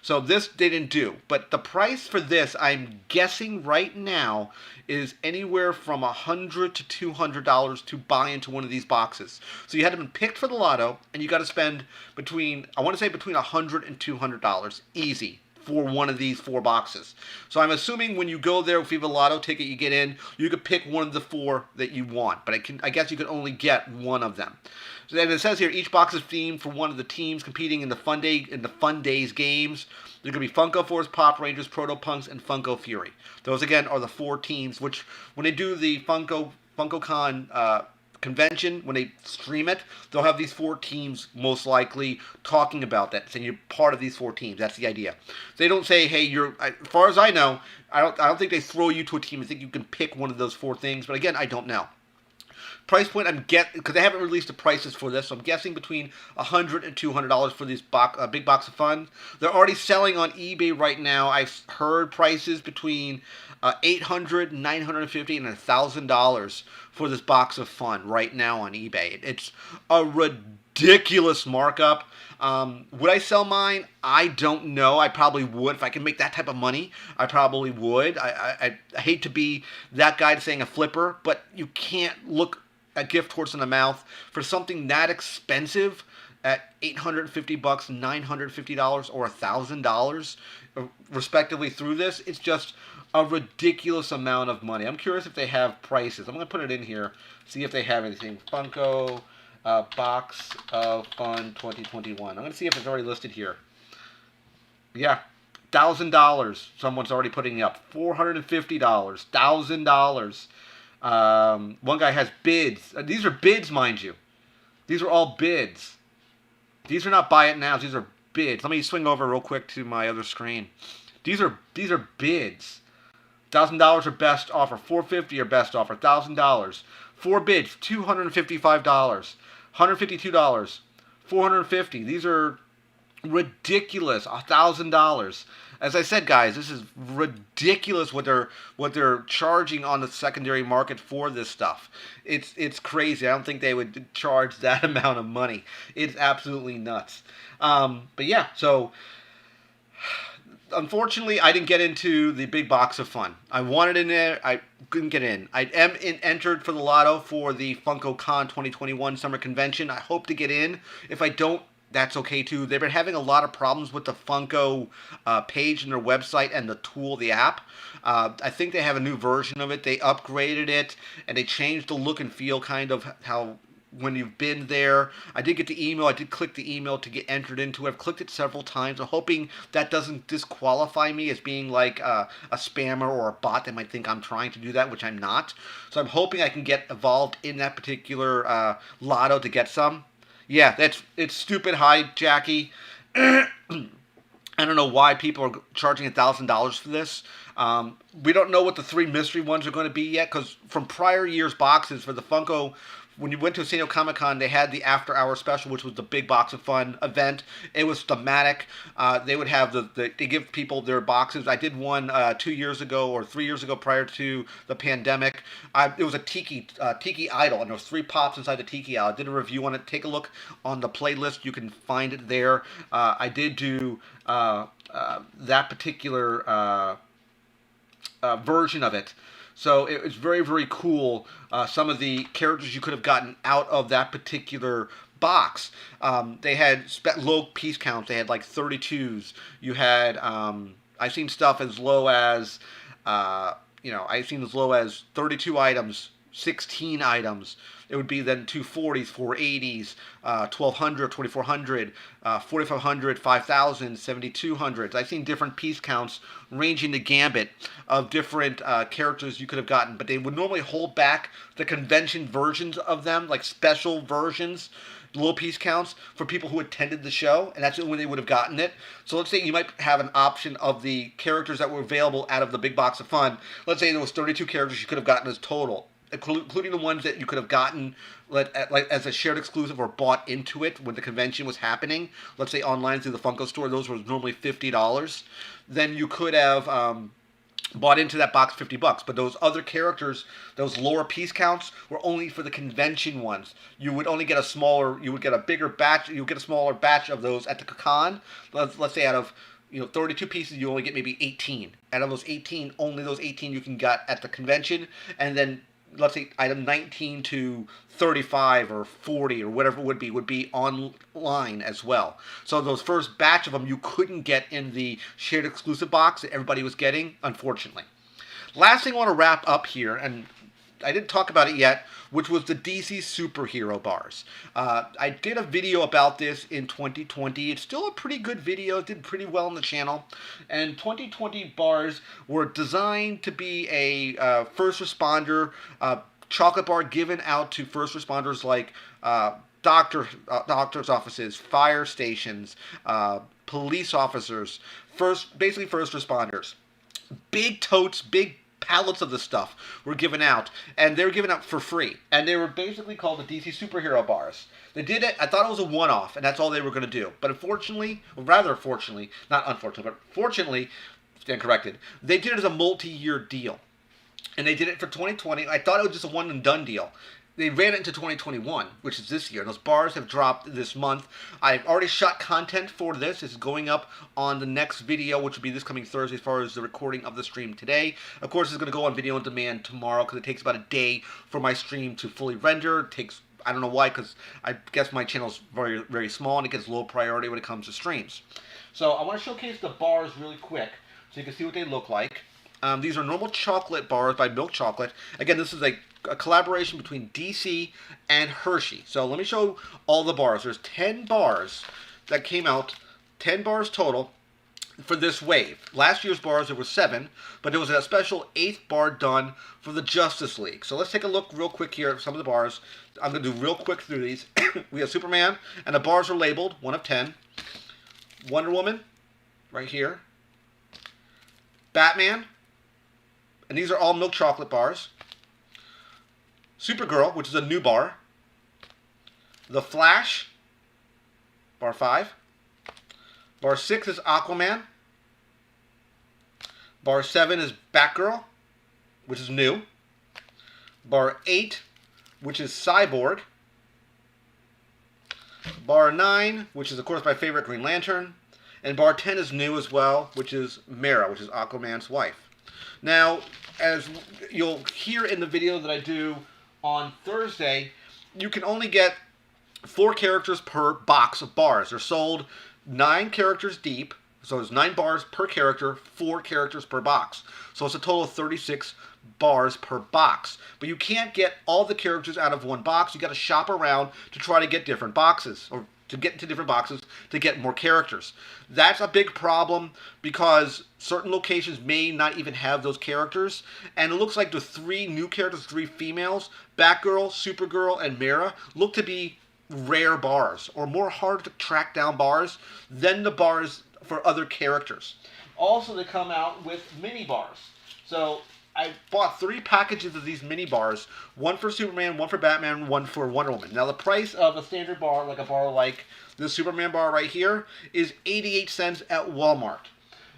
So this they didn't do, but the price for this, I'm guessing right now, is anywhere from $100 to $200 to buy into one of these boxes. So you had to be picked for the lotto, and you got to spend between, I want to say between $100 and $200 easy for one of these 4 boxes. So I'm assuming when you go there, if you have a lotto ticket you get in, you could pick one of the 4 that you want. But I guess you could only get one of them. So then it says here, each box is themed for one of the teams competing in the Fun Days games. There's going to be Funko Force, Pop Rangers, Proto Punks, and Funko Fury. Those, again, are the 4 teams, which when they do the Funkocon convention, when they stream it, they'll have these 4 teams most likely talking about that, saying you're part of these 4 teams. That's the idea. They don't say, hey, as far as I know, I don't think they throw you to a team. I think you can pick one of those 4 things, but again, I don't know. Price point, because they haven't released the prices for this, so I'm guessing between $100 and $200 for this big box of fun. They're already selling on eBay right now. I've heard prices between $800, $950, and $1,000 for this box of fun right now on eBay. It's a ridiculous markup. Would I sell mine? I don't know. I probably would. If I can make that type of money, I probably would. I hate to be that guy saying a flipper, but you can't look a gift horse in the mouth for something that expensive at $850, $950, or $1,000, respectively, through this. It's just a ridiculous amount of money. I'm curious if they have prices. I'm going to put it in here, see if they have anything. Funko Box of Fun 2021. I'm going to see if it's already listed here. Yeah, $1,000. Someone's already putting it up. $450, $1,000. One guy has bids. These are bids, mind you. These are all bids. These are not buy it nows. These are bids. Let me swing over real quick to my other screen. These are bids. $1,000 are best offer. $450 are best offer. $1,000. 4 bids. $255. $152. $450. These are ridiculous. $1,000. As I said, guys, this is ridiculous what they're charging on the secondary market for this stuff. It's crazy. I don't think they would charge that amount of money. It's absolutely nuts. But yeah, so unfortunately, I didn't get into the big box of fun. I wanted in there. I couldn't get in. I am entered for the lotto for the Funko Con 2021 Summer Convention. I hope to get in. If I don't, that's okay too. They've been having a lot of problems with the Funko page in their website and the tool, the app. I think they have a new version of it. They upgraded it and they changed the look and feel kind of how when you've been there. I did get the email. I did click the email to get entered into it. I've clicked it several times. I'm hoping that doesn't disqualify me as being like a spammer or a bot that might think I'm trying to do that, which I'm not. So I'm hoping I can get involved in that particular lotto to get some. Yeah, it's stupid high, Jackie. I don't know why people are charging $1,000 for this. We don't know what the 3 mystery ones are going to be yet, because from prior years' boxes for the Funko, when you went to San Diego Comic-Con, they had the after-hour special, which was the big box of fun event. It was thematic. They would have they give people their boxes. I did one 2 years ago or 3 years ago prior to the pandemic. It was a Tiki Idol, and there was 3 pops inside the Tiki Idol. I did a review on it. Take a look on the playlist. You can find it there. I did do that particular version of it. So it was very, very cool. Some of the characters you could have gotten out of that particular box. They had low piece counts. They had like 32s. You had, I've seen stuff as low as, I've seen as low as 32 items, 16 items. It would be then 240s, 480s, 1200, 2400, 4500, 5000, 7200s. I've seen different piece counts ranging the gambit of different characters you could have gotten, but they would normally hold back the convention versions of them, like special versions, low piece counts for people who attended the show, and that's when they would have gotten it. So let's say you might have an option of the characters that were available out of the big box of fun. Let's say there was 32 characters you could have gotten as total, including the ones that you could have gotten like as a shared exclusive or bought into it when the convention was happening. Let's say online through the Funko store, those were normally $50. Then you could have bought into that box $50. But those other characters, those lower piece counts, were only for the convention ones. You would only get you would get a bigger batch, you would get a smaller batch of those at the con. Let's say out of 32 pieces, you only get maybe 18. Out of those 18, only those 18 you can get at the convention, and then let's say item 19 to 35 or 40 or whatever it would be online as well. So those first batch of them you couldn't get in the shared exclusive box that everybody was getting, unfortunately. Last thing I want to wrap up here, and I didn't talk about it yet, which was the DC superhero bars. I did a video about this in 2020. It's still a pretty good video. It did pretty well on the channel. And 2020 bars were designed to be a first responder chocolate bar given out to first responders like doctors' offices, fire stations, police officers, basically first responders. Big totes, big pallets of the stuff were given out, and they were given out for free, and they were basically called the DC superhero bars. They did it, I thought it was a one-off, and that's all they were going to do, but unfortunately, not unfortunately, but fortunately, stand corrected, they did it as a multi-year deal, and they did it for 2020. I thought it was just a one-and-done deal. They ran it into 2021, which is this year. And those bars have dropped this month. I've already shot content for this. It's going up on the next video, which will be this coming Thursday as far as the recording of the stream today. Of course, it's going to go on video on demand tomorrow because it takes about a day for my stream to fully render. It takes, I don't know why, because I guess my channel is very, very small and it gets low priority when it comes to streams. So I want to showcase the bars really quick so you can see what they look like. These are normal chocolate bars by Milk Chocolate. Again, this is a collaboration between DC and Hershey. So let me show all the bars. There's 10 bars that came out, 10 bars total for this wave. Last year's bars, there were 7, but there was a special 8th bar done for the Justice League. So let's take a look real quick here at some of the bars. I'm going to do real quick through these. We have Superman, and the bars are labeled 1 of 10. Wonder Woman, right here. Batman, and these are all milk chocolate bars. Supergirl, which is a new bar. The Flash, bar 5. Bar 6 is Aquaman. Bar 7 is Batgirl, which is new. Bar 8, which is Cyborg. Bar 9, which is, of course, my favorite, Green Lantern. And bar 10 is new as well, which is Mera, which is Aquaman's wife. Now, as you'll hear in the video that I do on Thursday, you can only get 4 characters per box of bars. They're sold 9 characters deep, So it's 9 bars per character, 4 characters per box. So it's a total of 36 bars per box. But you can't get all the characters out of one box. You got to shop around to try to get different boxes, or to get into different boxes to get more characters. That's a big problem because certain locations may not even have those characters. And it looks like the 3 new characters, 3 females, Batgirl, Supergirl, and Mera, look to be rare bars, or more hard to track down bars than the bars for other characters. Also, they come out with mini bars. So I bought 3 packages of these mini bars, one for Superman, one for Batman, one for Wonder Woman. Now the price of a standard bar, like a bar like this Superman bar right here, is 88 cents at Walmart.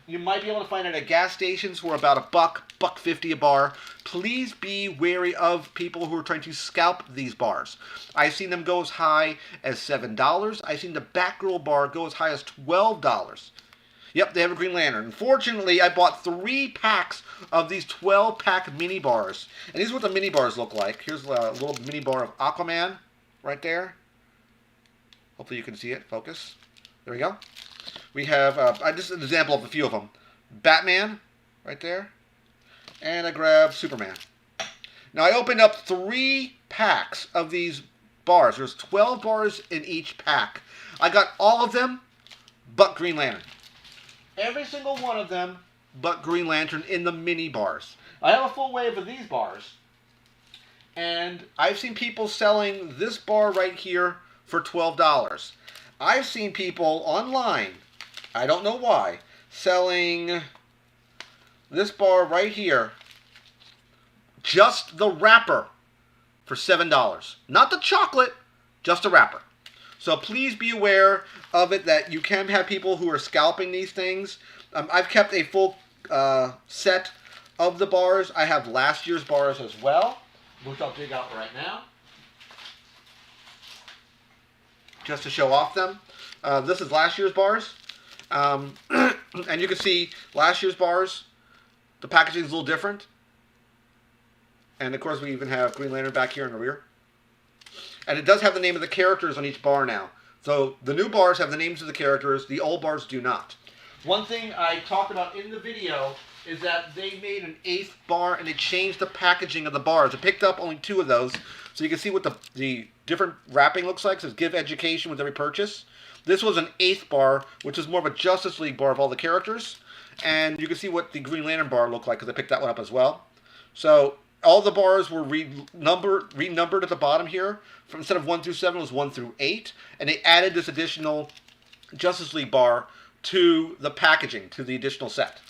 You might be able to find it at gas stations for about $1.50 a bar. Please be wary of people who are trying to scalp these bars. I've seen them go as high as $7. I've seen the Batgirl bar go as high as $12. Yep, they have a Green Lantern. Unfortunately, I bought 3 packs of these 12-pack mini bars. And these are what the mini bars look like. Here's a little mini bar of Aquaman right there. Hopefully you can see it. Focus. There we go. We have, just an example of a few of them. Batman, right there. And I grabbed Superman. Now, I opened up 3 packs of these bars. There's 12 bars in each pack. I got all of them but Green Lantern. Every single one of them but Green Lantern in the mini bars. I have a full wave of these bars. And I've seen people selling this bar right here for $12. I've seen people online, I don't know why, selling this bar right here, just the wrapper, for $7. Not the chocolate, just the wrapper. So please be aware of it, that you can have people who are scalping these things. I've kept a full set of the bars. I have last year's bars as well, which I'll dig out right now, just to show off them. This is last year's bars. And you can see last year's bars, the packaging is a little different. And of course we even have Green Lantern back here in the rear. And it does have the name of the characters on each bar now. So the new bars have the names of the characters, the old bars do not. One thing I talked about in the video is that they made an 8th bar and they changed the packaging of the bars. I picked up only 2 of those, so you can see what the different wrapping looks like. It says give education with every purchase. This was an 8th bar, which is more of a Justice League bar of all the characters. And you can see what the Green Lantern bar looked like, because I picked that one up as well. So all the bars were renumbered at the bottom here. Instead of 1 through 7, it was 1 through 8. And they added this additional Justice League bar to the packaging, to the additional set.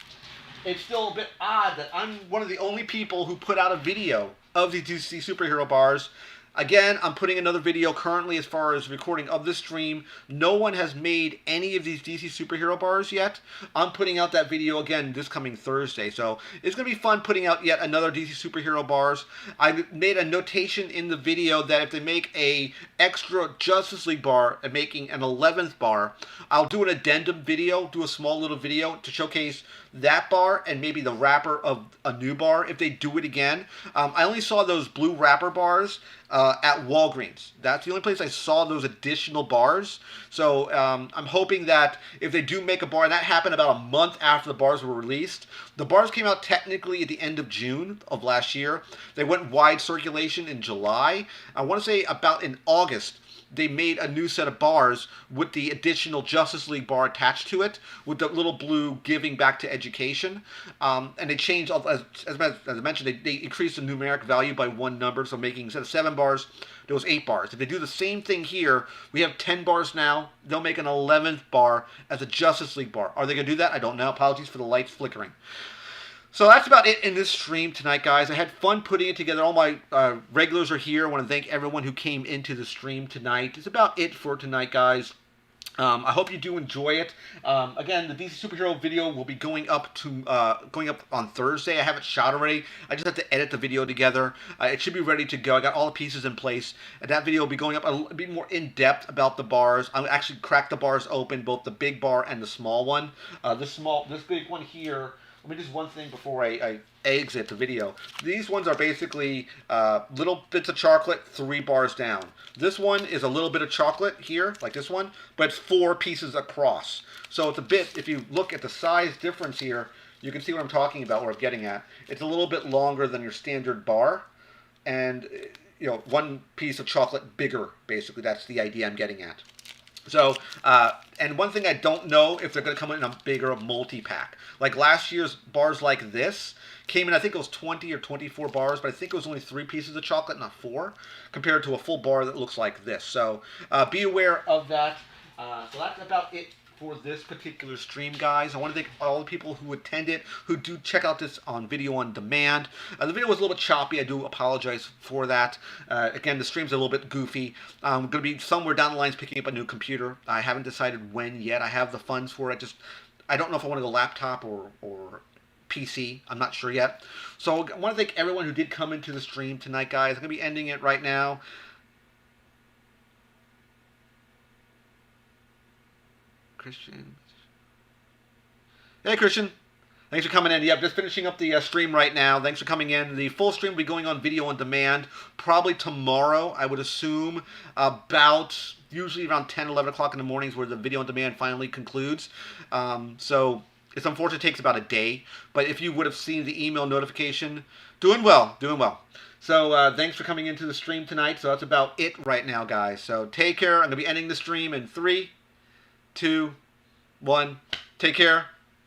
It's still a bit odd that I'm one of the only people who put out a video of these DC superhero bars. Again, I'm putting another video currently as far as recording of this stream. No one has made any of these DC superhero bars yet. I'm putting out that video again this coming Thursday. So it's going to be fun putting out yet another DC superhero bars. I made a notation in the video that if they make a extra Justice League bar and making an 11th bar, I'll do an addendum video, do a small little video to showcase that bar and maybe the wrapper of a new bar if they do it again. I only saw those blue wrapper bars at Walgreens. That's the only place I saw those additional bars. So I'm hoping that if they do make a bar, and that happened about a month after the bars were released. The bars came out technically at the end of June of last year. They went wide circulation in July. I want to say about in August, they made a new set of bars with the additional Justice League bar attached to it, with the little blue giving back to education. And they changed, as I mentioned, they increased the numeric value by 1 number, so making, instead of 7 bars, there was 8 bars. If they do the same thing here, we have 10 bars now. They'll make an 11th bar as a Justice League bar. Are they going to do that? I don't know. Apologies for the lights flickering. So that's about it in this stream tonight, guys. I had fun putting it together. All my regulars are here. I want to thank everyone who came into the stream tonight. It's about it for tonight, guys. I hope you do enjoy it. Again, the DC superhero video will be going up on Thursday. I have it shot already. I just have to edit the video together. It should be ready to go. I got all the pieces in place, and that video will be going up a bit more in depth about the bars. I'll actually crack the bars open, both the big bar and the small one. This big one here let me just one thing before I exit the video. These ones are basically little bits of chocolate 3 bars down. This one is a little bit of chocolate here, like this one, but it's 4 pieces across. So it's a bit, if you look at the size difference here, you can see what I'm talking about, what I'm getting at. It's a little bit longer than your standard bar, and you know, 1 piece of chocolate bigger, basically. That's the idea I'm getting at. So, and one thing I don't know if they're going to come in a bigger multi-pack. Like last year's bars like this came in, I think it was 20 or 24 bars, but I think it was only 3 pieces of chocolate, not 4, compared to a full bar that looks like this. So, be aware of that. So that's about it for this particular stream, guys. I want to thank all the people who attended, who do check out this on video on demand. The video was a little bit choppy. I do apologize for that. Again, the stream's a little bit goofy. I'm going to be somewhere down the lines picking up a new computer. I haven't decided when yet. I have the funds for it. I don't know if I want to go laptop or PC. I'm not sure yet. So I want to thank everyone who did come into the stream tonight, guys. I'm going to be ending it right now. Christian. Hey, Christian. Thanks for coming in. Yep, just finishing up the stream right now. Thanks for coming in. The full stream will be going on video on demand probably tomorrow, I would assume, about usually around 10, 11 o'clock in the mornings where the video on demand finally concludes. So it's unfortunate it takes about a day. But if you would have seen the email notification, doing well, doing well. So thanks for coming into the stream tonight. So that's about it right now, guys. So take care. I'm going to be ending the stream in 3, 2, 1. Take care.